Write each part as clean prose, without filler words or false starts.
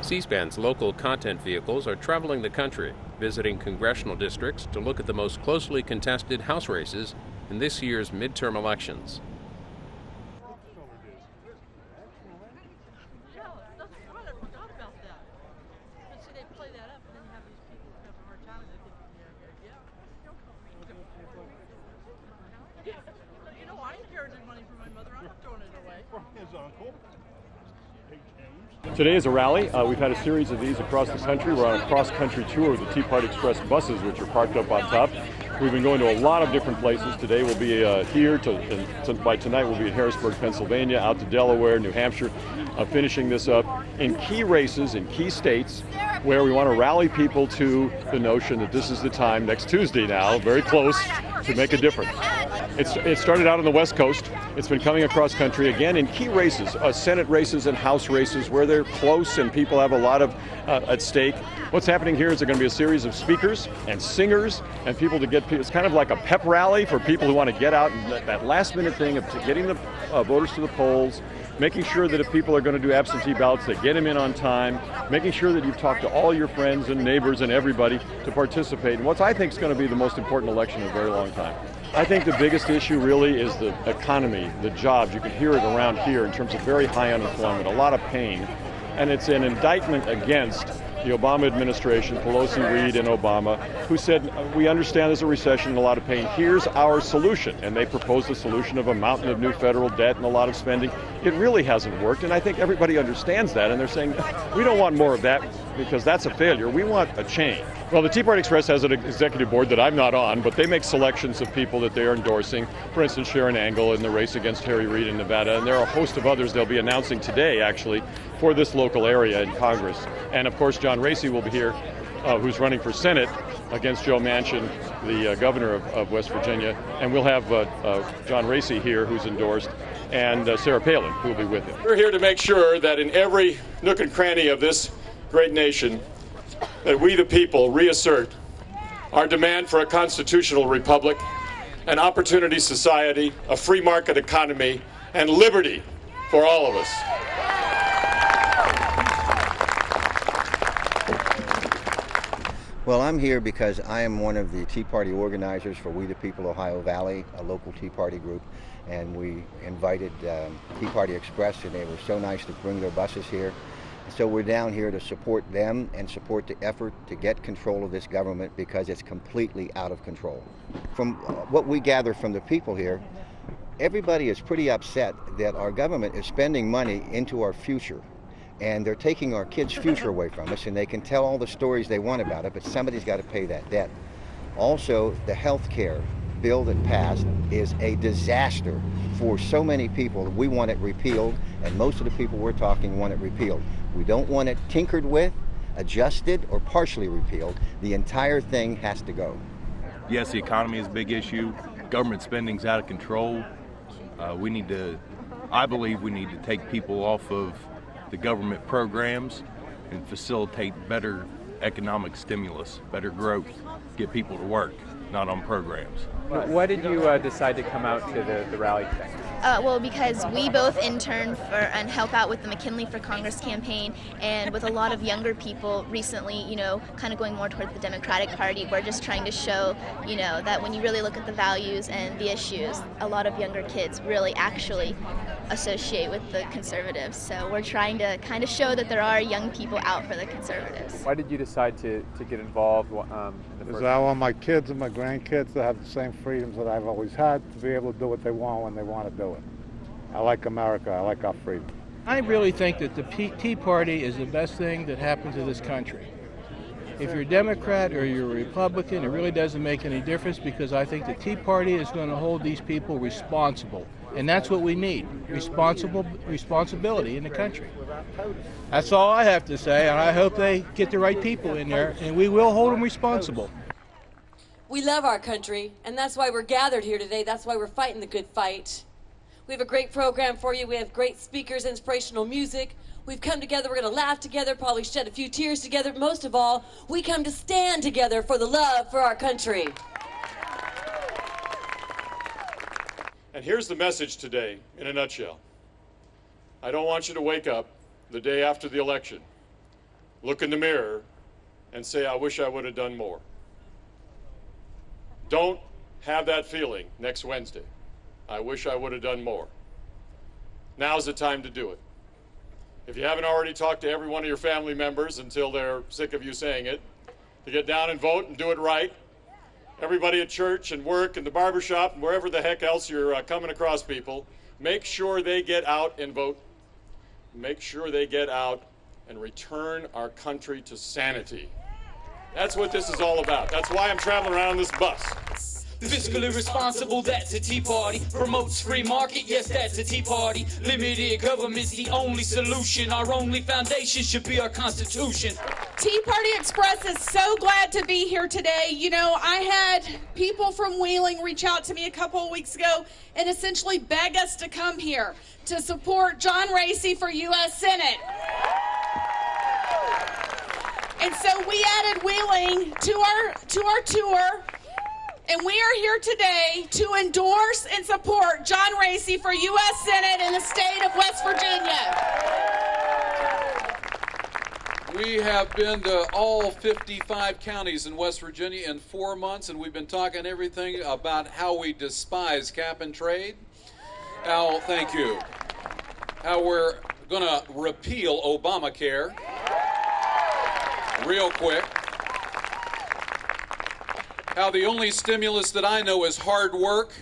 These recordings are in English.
C-SPAN's local content vehicles are traveling the country, visiting congressional districts to look at the most closely contested House races in this year's midterm elections. Today is a rally. We've had a series of these across the country. We're on a cross-country tour of the Tea Party Express buses, which are parked up on top. We've been going to a lot of different places. Today we'll be here, by tonight we'll be in Harrisburg, Pennsylvania, out to Delaware, New Hampshire, finishing this up in key races in key states where we want to rally people to the notion that this is the time, next Tuesday now, very close, to make a difference. It started out on the West Coast. It's been coming across country again in key races, Senate races and House races where they're close and people have a lot of at stake. What's happening here is there going to be a series of speakers and singers and people to get, it's kind of like a pep rally for people who want to get out and that last minute thing of getting the voters to the polls, making sure that if people are going to do absentee ballots, they get them in on time, making sure that you've talked to all your friends and neighbors and everybody to participate in what I think is going to be the most important election in a very long time. I think the biggest issue really is the economy, the jobs. You can hear it around here in terms of very high unemployment, a lot of pain. And it's an indictment against the Obama administration, Pelosi, Reid, and Obama, who said, we understand there's a recession and a lot of pain. Here's our solution. And they proposed a solution of a mountain of new federal debt and a lot of spending. It really hasn't worked, and I think everybody understands that. And they're saying, we don't want more of that because that's a failure. We want a change. Well, the Tea Party Express has an executive board that I'm not on, but they make selections of people that they are endorsing. For instance, Sharon Angle in the race against Harry Reid in Nevada, and there are a host of others they'll be announcing today, actually, for this local area in Congress. And of course, John Racy will be here, who's running for Senate against Joe Manchin, the governor of West Virginia. And we'll have John Racy here, who's endorsed, and Sarah Palin, who will be with him. We're here to make sure that in every nook and cranny of this great nation, that we the people reassert our demand for a constitutional republic, an opportunity society, a free market economy, and liberty for all of us. Well, I'm here because I am one of the Tea Party organizers for We the People Ohio Valley, a local Tea Party group, and we invited Tea Party Express, and they were so nice to bring their buses here. So we're down here to support them and support the effort to get control of this government because it's completely out of control. From what we gather from the people here, everybody is pretty upset that our government is spending money into our future, and they're taking our kids' future away from us, and they can tell all the stories they want about it, but somebody's got to pay that debt. Also, the health care bill that passed is a disaster for so many people. We want it repealed, and most of the people we're talking want it repealed. We don't want it tinkered with, adjusted, or partially repealed. The entire thing has to go. Yes, the economy is a big issue. Government spending's out of control. I believe we need to take people off of the government programs and facilitate better economic stimulus, better growth, get people to work, not on programs. Why did you decide to come out to the rally today? Well, because we both intern for and help out with the McKinley for Congress campaign, and with a lot of younger people recently, kind of going more towards the Democratic Party. We're just trying to show, that when you really look at the values and the issues, a lot of younger kids really actually associate with the conservatives. So we're trying to kind of show that there are young people out for the conservatives. Why did you decide to get involved? Because I want my kids and my grandkids to have the same freedoms that I've always had, to be able to do what they want when they want to do it. I like America. I like our freedom. I really think that the Tea Party is the best thing that happened to this country. If you're a Democrat or you're a Republican, it really doesn't make any difference, because I think the Tea Party is going to hold these people responsible. And that's what we need, responsibility in the country. That's all I have to say, and I hope they get the right people in there, and we will hold them responsible. We love our country, and that's why we're gathered here today. That's why we're fighting the good fight. We have a great program for you. We have great speakers, inspirational music. We've come together, we're going to laugh together, probably shed a few tears together. But most of all, we come to stand together for the love for our country. And here's the message today in a nutshell. I don't want you to wake up the day after the election look in the mirror and say, I wish I would have done more. Don't have that feeling next Wednesday. I wish I would have done more. Now's the time to do it. If you haven't already talked to every one of your family members until they're sick of you saying it, to get down and vote and do it right. Everybody at church and work and the barbershop and wherever the heck else you're coming across people, make sure they get out and vote. Make sure they get out and return our country to sanity. That's what this is all about. That's why I'm traveling around on this bus. Fiscally responsible, that's a Tea Party. Promotes free market, yes, that's a Tea Party. Limited government's the only solution. Our only foundation should be our Constitution. Tea Party Express is so glad to be here today. You know, I had people from Wheeling reach out to me a couple of weeks ago and essentially beg us to come here to support John Racy for U.S. Senate. And so we added Wheeling to our tour. And we are here today to endorse and support John Racy for U.S. Senate in the state of West Virginia. We have been to all 55 counties in West Virginia in 4 months, and we've been talking everything about how we despise cap and trade. How, thank you. How we're going to repeal Obamacare real quick. How the only stimulus that I know is hard work,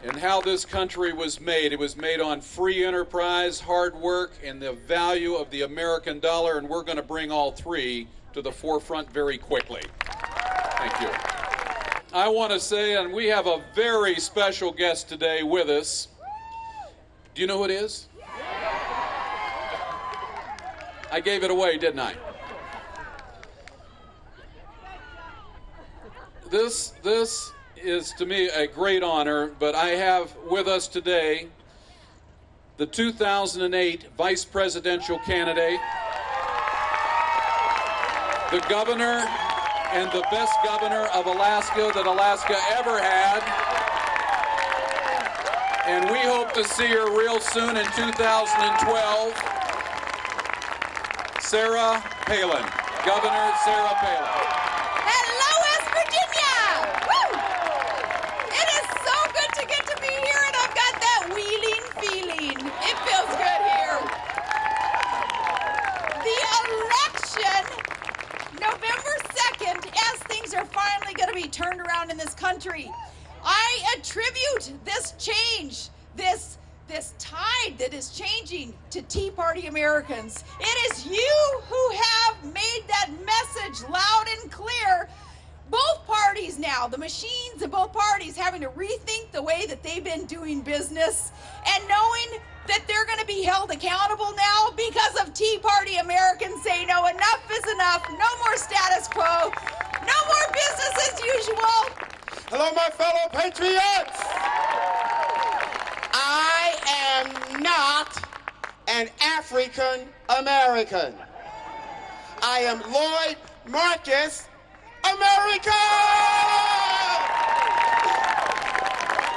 and how this country was made. It was made on free enterprise, hard work, and the value of the American dollar, and we're going to bring all three to the forefront very quickly. Thank you. I want to say, and we have a very special guest today with us. Do you know who it is? I gave it away, didn't I? This is, to me, a great honor, but I have with us today the 2008 vice presidential candidate, the governor and the best governor of Alaska that Alaska ever had, and we hope to see her real soon in 2012, Sarah Palin, Governor Sarah Palin. Are finally going to be turned around in this country. I attribute this change, this tide that is changing to Tea Party Americans. It is you who have made that message loud and clear. Both parties now, the machines of both parties, having to rethink the way that they've been doing business and knowing that they're going to be held accountable now because of Tea Party Americans saying, no, enough is enough, no more status quo, no more business as usual. Hello, my fellow patriots. I am not an African American. I am Lloyd Marcus America.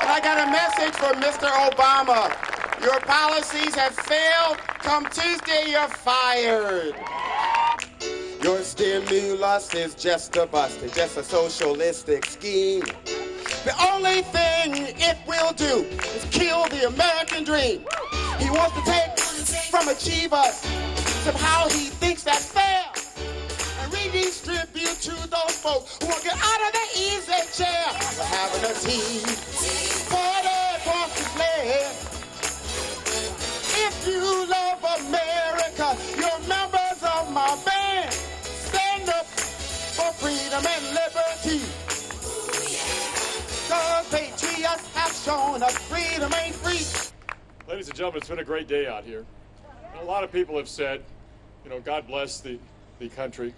And I got a message from Mr. Obama. Your policies have failed. Come Tuesday, you're fired. Your stimulus is just a bust. It's just a socialistic scheme. The only thing it will do is kill the American dream. He wants to take from achievers. Somehow he thinks that's fair. And redistribute to those folks who will get out of the easy chair. We're having a tea party across the land. If you love America, you're members of my band. Stand up for freedom and liberty. Cause patriots have shown us freedom ain't free. Ladies and gentlemen, it's been a great day out here. And a lot of people have said, you know, God bless the country.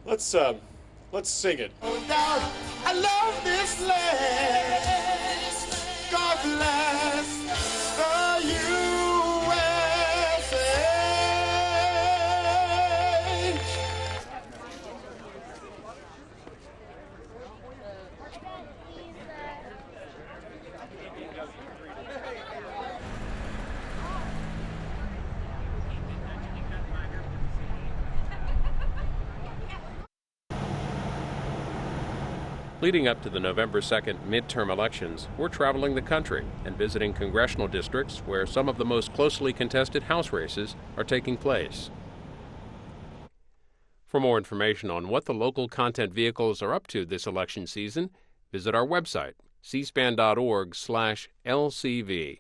Let's sing it. No doubt, I love this land. God bless the USA. Leading up to the November 2nd midterm elections, we're traveling the country and visiting congressional districts where some of the most closely contested House races are taking place. For more information on what the local content vehicles are up to this election season, visit our website, cspan.org/LCV.